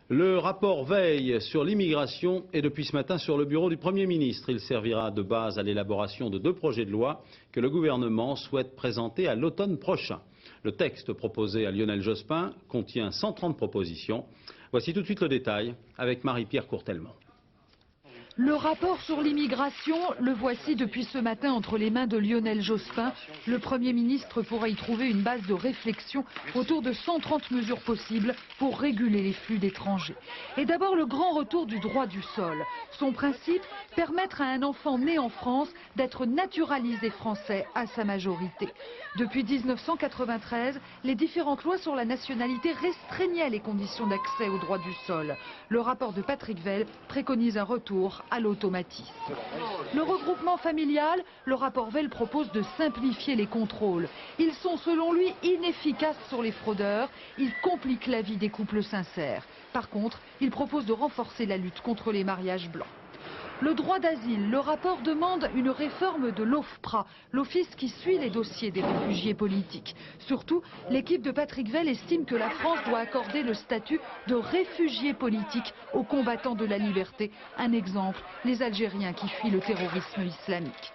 Le rapport Veil sur l'immigration est depuis ce matin sur le bureau du Premier ministre. Il servira de base à l'élaboration de 2 projets de loi que le gouvernement souhaite présenter à l'automne prochain. Le texte proposé à Lionel Jospin contient 130 propositions. Voici tout de suite le détail avec Marie-Pierre Courtelmont. Le rapport sur l'immigration, le voici depuis ce matin entre les mains de Lionel Jospin. Le Premier ministre pourra y trouver une base de réflexion autour de 130 mesures possibles pour réguler les flux d'étrangers. Et d'abord le grand retour du droit du sol. Son principe, permettre à un enfant né en France d'être naturalisé français à sa majorité. Depuis 1993, les différentes lois sur la nationalité restreignaient les conditions d'accès au droit du sol. Le rapport de Patrick Veil préconise un retour à l'automatisme. Le regroupement familial, le rapport Veil propose de simplifier les contrôles. Ils sont selon lui inefficaces sur les fraudeurs, ils compliquent la vie des couples sincères. Par contre, il propose de renforcer la lutte contre les mariages blancs. Le droit d'asile, le rapport demande une réforme de l'OFPRA, l'office qui suit les dossiers des réfugiés politiques. Surtout, l'équipe de Patrick Veil estime que la France doit accorder le statut de réfugié politique aux combattants de la liberté. Un exemple, les Algériens qui fuient le terrorisme islamique.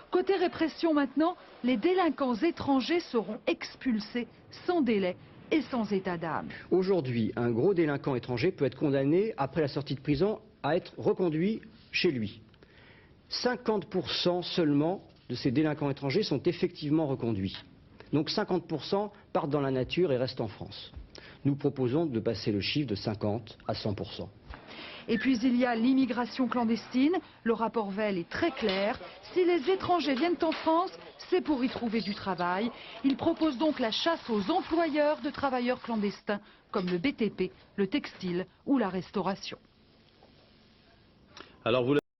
Côté répression maintenant, les délinquants étrangers seront expulsés sans délai et sans état d'âme. Aujourd'hui, un gros délinquant étranger peut être condamné, après la sortie de prison, à être reconduit chez lui. 50% seulement de ces délinquants étrangers sont effectivement reconduits. Donc 50% partent dans la nature et restent en France. Nous proposons de passer le chiffre de 50 à 100%. Et puis il y a l'immigration clandestine. Le rapport Veil est très clair. Si les étrangers viennent en France, c'est pour y trouver du travail. Il propose donc la chasse aux employeurs de travailleurs clandestins, comme le BTP, le textile ou la restauration. Alors vous